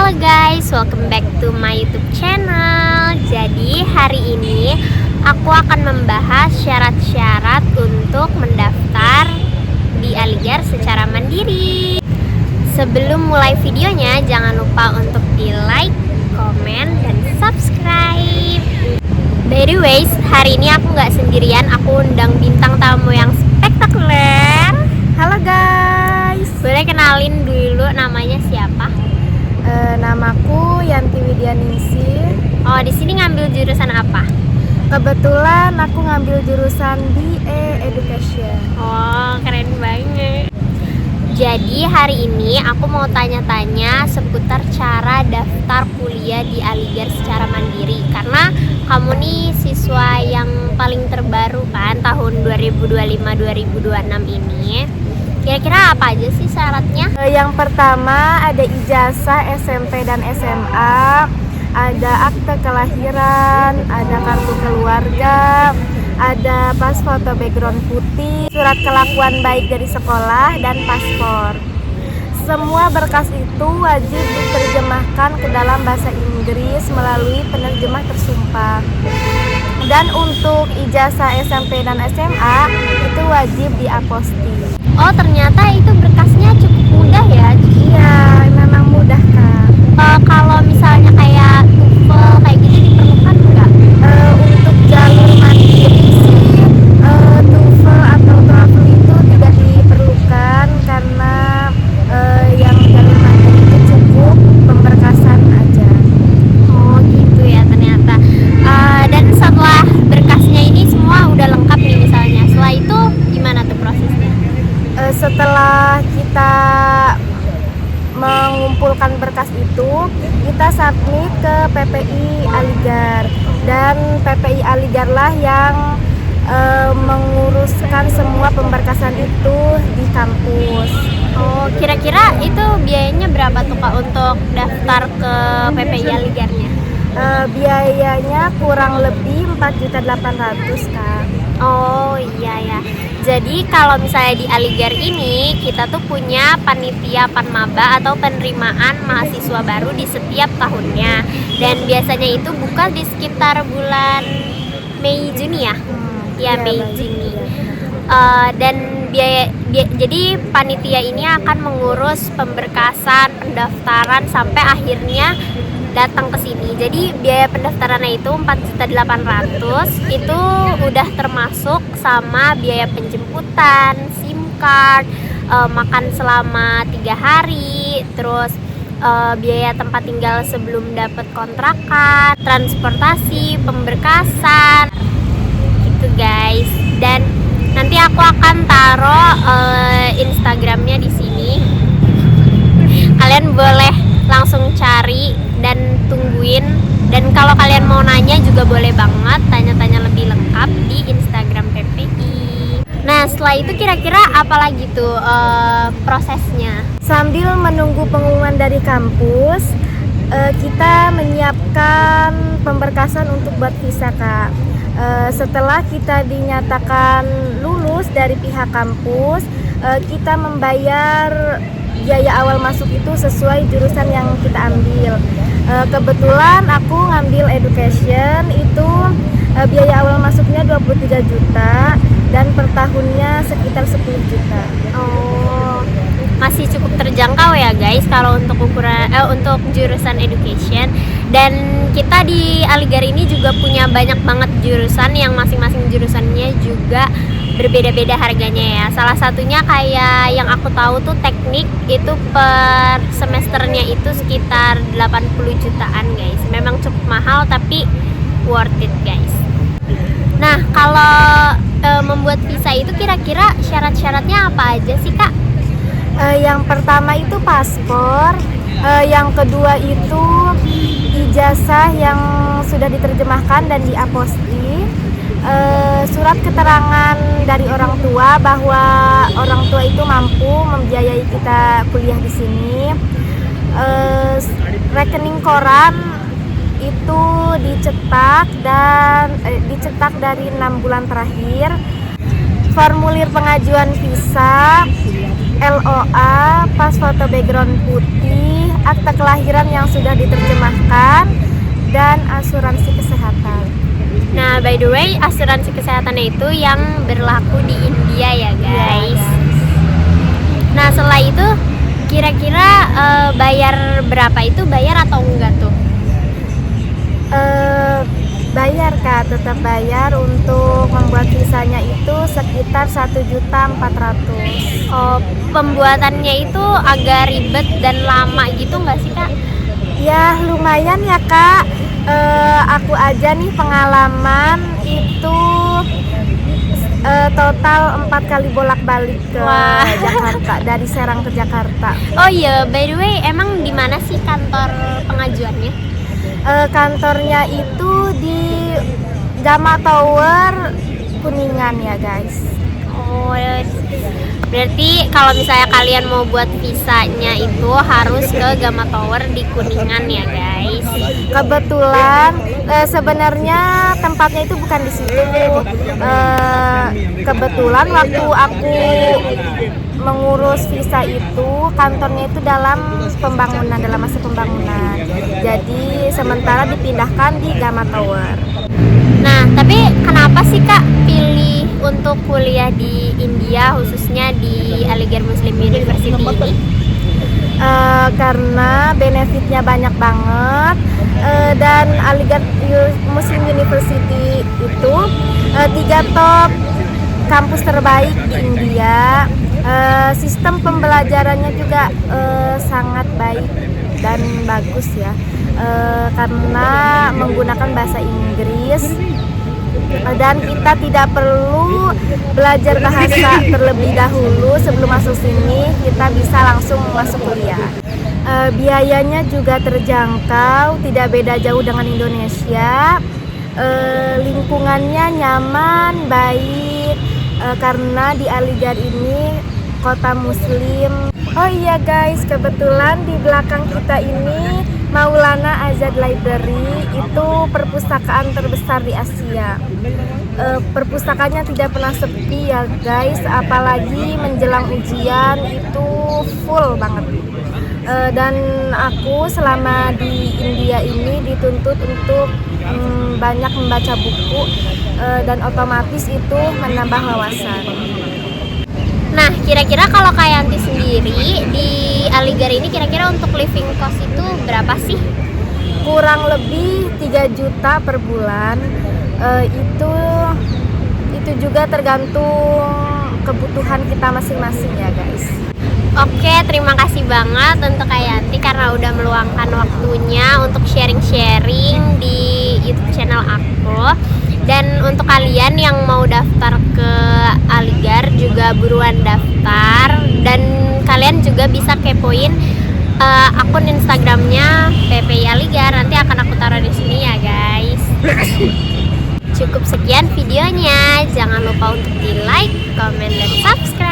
Halo guys, welcome back to my YouTube channel. Jadi hari ini aku akan membahas syarat-syarat untuk mendaftar di Aligar secara mandiri. Sebelum mulai videonya, jangan lupa untuk di like, komen, dan subscribe. By the way, hari ini aku nggak sendirian, aku undang bintang tamu yang spektakuler. Halo guys, Boleh kenalin dulu namanya siapa? namaku Yanti Widyaningsih. Oh, di sini ngambil jurusan apa? Kebetulan aku ngambil jurusan BA Education. Oh, keren banget. Jadi hari ini aku mau tanya-tanya seputar cara daftar kuliah di Aligar secara mandiri. Karena kamu nih siswa yang paling terbaru kan, tahun 2025-2026 ini. Kira-kira apa aja sih syaratnya? Yang pertama ada ijazah SMP dan SMA, ada akte kelahiran, ada kartu keluarga, ada pas foto background putih, surat kelakuan baik dari sekolah, dan paspor. Semua berkas itu wajib diterjemahkan ke dalam bahasa Inggris melalui penerjemah tersumpah. Dan untuk ijazah SMP dan SMA itu wajib diapostil. Oh, ternyata itu berkasnya cukup mudah ya. Iya, memang mudah Kak. Kalau misalnya kayak TOEFL kayak gitu diperlukan nggak? Untuk jalur mandiri sih TOEFL atau TOEFL itu tidak diperlukan karena yang jalur mandiri itu cukup pemberkasan aja. Oh gitu ya ternyata. Dan setelah berkasnya ini semua udah lengkap nih misalnya, setelah itu gimana tuh prosesnya? Setelah kita mengumpulkan berkas itu, kita submit ke PPI Aligar, dan PPI Aligar lah yang menguruskan semua pemberkasan itu di kampus. Oh, kira-kira itu biayanya berapa tuh Kak untuk daftar ke PPI Aligarnya? Biayanya kurang lebih 4.800.000 Kak. Oh iya ya. Jadi kalau misalnya di Aligar ini kita tuh punya panitia panmaba atau penerimaan mahasiswa baru di setiap tahunnya. Dan biasanya itu buka di sekitar bulan Mei Juni ya. Ya Mei Juni. Dan jadi panitia ini akan mengurus pemberkasan, pendaftaran sampai akhirnya datang ke sini. Jadi biaya pendaftarannya itu 4.800.000, itu udah termasuk sama biaya penjemputan, SIM card, makan selama 3 hari, terus biaya tempat tinggal sebelum dapat kontrakan, transportasi, pemberkasan, gitu guys. Dan nanti aku akan taruh Instagramnya di sini. Kalian boleh langsung cari dan tungguin. Dan kalau kalian mau nanya juga boleh banget, tanya-tanya lebih lengkap di Instagram PPI. Nah setelah itu kira-kira apa lagi tuh prosesnya? Sambil menunggu pengumuman dari kampus, kita menyiapkan pemberkasan untuk buat visa Kak. Setelah kita dinyatakan lulus dari pihak kampus, kita membayar biaya awal masuk itu sesuai jurusan yang kita ambil. Kebetulan aku ngambil education, itu biaya awal masuknya 23 juta dan per tahunnya sekitar 10 juta. Oh, masih cukup terjangkau ya guys kalau untuk untuk jurusan education. Dan kita di Aligar ini juga punya banyak banget jurusan yang masing-masing jurusannya juga berbeda-beda harganya ya. Salah satunya kayak yang aku tahu tuh teknik, itu per semesternya itu sekitar 80 jutaan guys. Memang cukup mahal tapi worth it guys. Nah kalau membuat visa itu kira-kira syarat-syaratnya apa aja sih Kak? Yang pertama itu paspor, yang kedua itu ijazah yang sudah diterjemahkan dan diapostil, surat keterangan dari orang tua bahwa orang tua itu mampu membiayai kita kuliah di sini, rekening koran itu dicetak dari 6 bulan terakhir, formulir pengajuan visa, LOA, pas foto background putih, akta kelahiran yang sudah diterjemahkan, dan asuransi kesehatan. Nah, by the way, asuransi kesehatannya itu yang berlaku di India ya guys. Nah, setelah itu kira-kira bayar berapa itu, bayar atau enggak tuh? Bayar Kak, tetap bayar. Untuk membuat visanya itu sekitar 1.400.000. Oh, pembuatannya itu agak ribet dan lama gitu nggak sih Kak? Ya lumayan ya Kak. Aku aja nih pengalaman itu total 4 kali bolak-balik ke Wah. Jakarta, dari Serang ke Jakarta. Oh iya, by the way, emang di mana sih kantor pengajuannya? Kantornya itu di Gama Tower Kuningan ya guys. Oh, berarti kalau misalnya kalian mau buat visanya itu harus ke Gama Tower di Kuningan ya guys. Kebetulan sebenarnya tempatnya itu bukan di situ. Kebetulan waktu aku mengurus visa itu kantornya itu dalam masa pembangunan. Jadi sementara dipindahkan di Gama Tower. Nah, tapi kenapa sih Kak pilih untuk kuliah di India, khususnya di Aligarh Muslim University ini? Karena benefitnya banyak banget, dan Aligarh Muslim University itu 3 top kampus terbaik di India. Sistem pembelajarannya juga sangat baik dan bagus ya, karena menggunakan bahasa Inggris, dan kita tidak perlu belajar bahasa terlebih dahulu sebelum masuk sini. Kita bisa langsung masuk kuliah. Biayanya juga terjangkau, tidak beda jauh dengan Indonesia. Lingkungannya nyaman, baik, karena di Aligarh ini kota muslim. Oh iya guys, kebetulan di belakang kita ini Maulana Azad Library, itu perpustakaan terbesar di Asia. Perpustakaannya tidak pernah sepi ya guys, apalagi menjelang ujian itu full banget. Dan aku selama di India ini dituntut untuk banyak membaca buku, dan otomatis itu menambah wawasan. Nah, kira-kira kalau Kak Yanti sendiri di Aligarh ini kira-kira untuk living cost itu berapa sih? Kurang lebih 3 juta per bulan. Itu juga tergantung kebutuhan kita masing-masing ya guys. Oke, terima kasih banget untuk Kak Yanti karena udah meluangkan waktunya untuk sharing-sharing di YouTube channel aku. Dan untuk kalian yang mau daftar ke Aligarh juga buruan daftar, dan kalian juga bisa kepoin akun Instagramnya PPI Aligarh, nanti akan aku taruh di sini ya guys. Cukup sekian videonya, jangan lupa untuk di like, comment, dan subscribe.